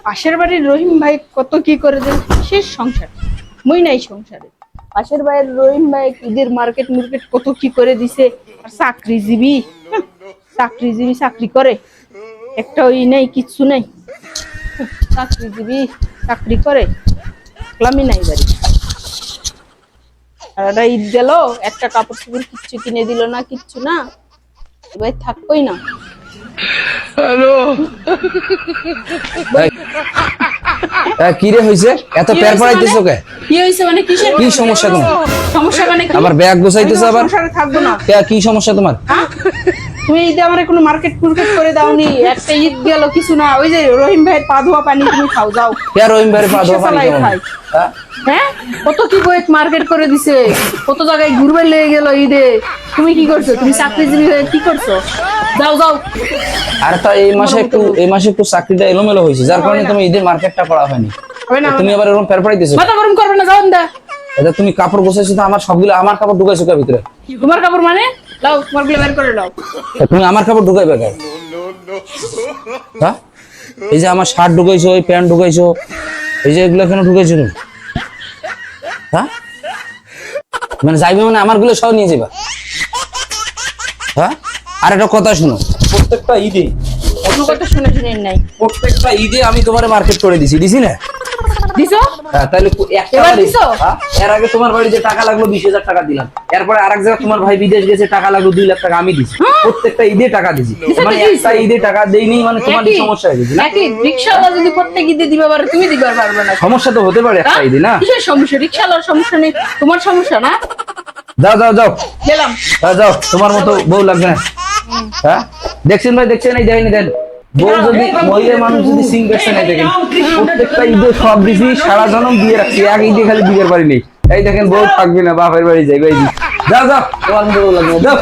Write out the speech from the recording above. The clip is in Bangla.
পাশের বাড়ির রহিম ভাই কত কি করে দেন, শেষ সংসার মই নাই সংসারে। পাশের বাড়ির রহিম ভাই ঈদের মার্কেট কত কি করে দিছে। আর চাকরিজীবী, চাকরিজীবী চাকরি করে, একটা ওই নেই, কিচ্ছু নেই। চাকরিজীবী চাকরি করে, ক্লামি নাই বাড়ি। আর একটা ঈদ গেল, একটা কাপড় চোপড় কিচ্ছু কিনে দিল না, কিচ্ছু না, এবার থাকবোই না। হ্যালো কি রে হইছে? এত পের পড়াইতেছো কে? কি হইছে মানে? কিসের কি সমস্যা তোমার? সমস্যা মানে কি? আবার ব্যাগ গোছাইতেছো আবার? সংসারে থাকবো না। কে কি সমস্যা তোমার? হ্যাঁ? তুমি ঈদে আমারে কোনো মার্কেট করে দাওনি। একটা ঈদ গেল, কিছু না, ওই যে রহিম ভাইয়ের পা ধোয়া পানি তুমি খাও, যাও। কে রহিম ভাইয়ের পা ধোয়া পানি কেমন? হ্যাঁ? হ্যাঁ, কত কি বইয়ের মার্কেট করে দিছে, কত জায়গায় ঘুরবে লেগে গেল ঈদে। তুমি কি করছো? তুমি চাকরিজীবী হয়ে কি করছো? যাও যাও। আর তা এই মাসে একটু চাকরিটা এলোমেলো হয়েছে, যার কারণে তুমি ঈদের মার্কেটটা করা হয়নি। তুমি আবার এরকম পের পড়াইতেছো। মাথা গরম করবে না, যাও না। এটা তুমি কাপড় গোছাইছো তো, আমার সবগুলো আমার কাপড় ঢুকাইছো কার ভিতরে? তোমার কাপড় মানে? লাও, তোমার গুলো বের করে লাও। তুমি আমার কাপড় ঢুকাইবে কেন? হ্যাঁ, এই যে আমার শার্ট ঢুকাইছো, এই প্যান্ট ঢুকাইছো, এই যে এগুলো কেন ঢুকাইছো তুমি? হ্যাঁ, মানে যাইবে মানে আমার গুলো সব নিয়ে যাবা? হ্যাঁ, আর একটা কথা শোনো, প্রত্যেকটা ঈদে অন্য কথা শুনে শুনে নাই। প্রত্যেকটা ঈদে আমি তোমার মার্কেট করে দিছি না? দিছো? হ্যাঁ, তাহলে একটা এবার বাড়ি, দিছো? হ্যাঁ, এর আগে তোমার বাড়ি যে টাকা লাগলো 20,000 টাকা দিলাম, এরপরে আরেক জায়গায় তোমার ভাই বিদেশ গেছে, টাকা লাগলো 2 লাখ টাকা আমি দিছি। প্রত্যেকটা ঈদে টাকা দিছি, মানে একটা ঈদে টাকা দেইনি মানে তোমার কি সমস্যা হয়ে গেছে? নাকি রিকশাওয়ালা যদি প্রত্যেক ঈদে দিবা পারে, তুমি দিবার পারবে না? সমস্যা তো হতে পারে একটা ঈদে, না? কিসের সমস্যা? রিকশাওয়ালার সমস্যা নেই, তোমার সমস্যা না? যাও যাও যাও, গেলাম। যাও, তোমার মতো বউ লাগবে না। হ্যাঁ, দেখছেন ভাই, দেখছেন, এই যাইনি দেন বউ যদি মহিলা মানুষ যদি সিং করছে না, দেখেন প্রত্যেকটা ঈদে সব দিছি, সারা জনম দিয়ে রাখছি, এক ঈদে খালি বিয়ের বাড়ি নেই। এই দেখেন বউ থাকবে না, বাপের বাড়ি যাই ভাই। যাও যাও, তোমার মতো বউ লাগবে না, যাও।